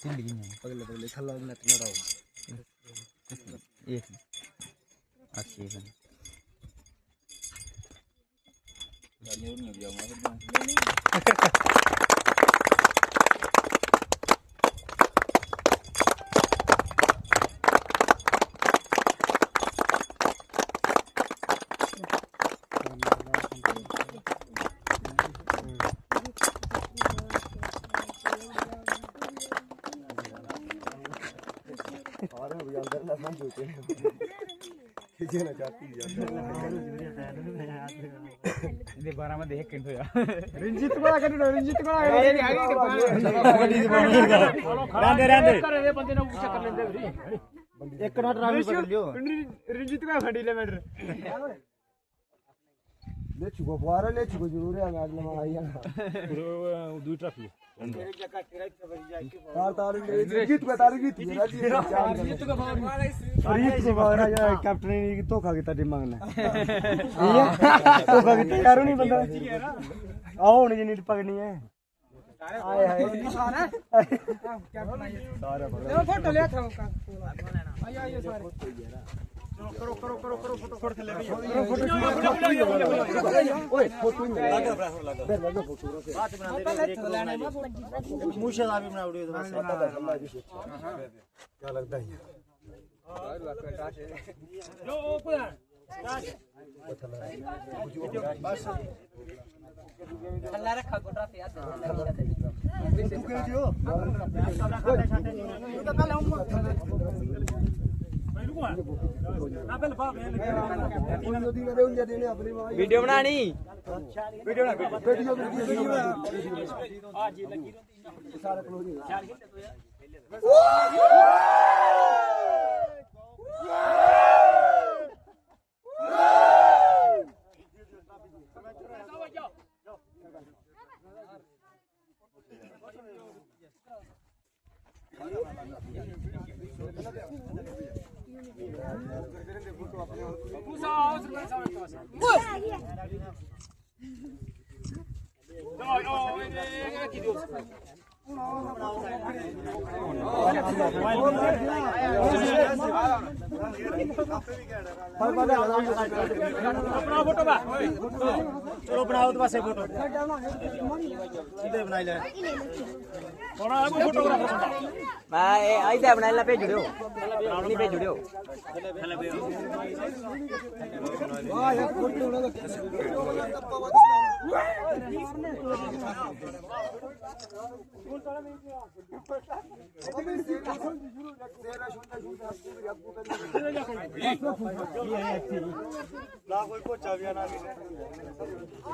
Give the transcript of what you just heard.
सिल्ली नहीं पगले पगले खल्ला नेट न रहो एक अच्छी है गाड़ी नहीं जाऊंगा और भी अंदर ना समझोते खींचे ना चाहती है इधर 12 में देख किंतु यार रंजीत को कर दो रंजीत को रांदे रांदे एक ना ट्राफिक पकड़ लियो रंजीत को खड़ी ले मैटर ले चुको फुआरा ले चुको जरूर है आज लमा आई है दो ट्रैफिक तार रंजीत को तार गीत रंजीत को भाग रहा कैप्टन ने धोखा किया दिमाग ने धोखा किया यार नहीं बंदा आओ नहीं नीट पकड़नी है आए हाय सारा फोटो ले था आइए आइए सारे करो करो करो करो फोटो फोटो ले करो फोटो ओए फोटो नहीं लगा लगा फोटो बात बना दे मुझे भी बना वीडियो बस क्या लगता है जो ऊपर बस अल्लाह रखा को ट्रॉफी याद वीडियो बनानी वीडियो ना वीडियो आज लगी सारा क्लोज चलो बनाओ तो बस फोटो सीधे बनाई ले थोड़ा आगू फोटोग्राफर मैं आइदा बनाइला भेज दियो नहीं भेज दियो वाह यार फोटो कोई पोचा भी आना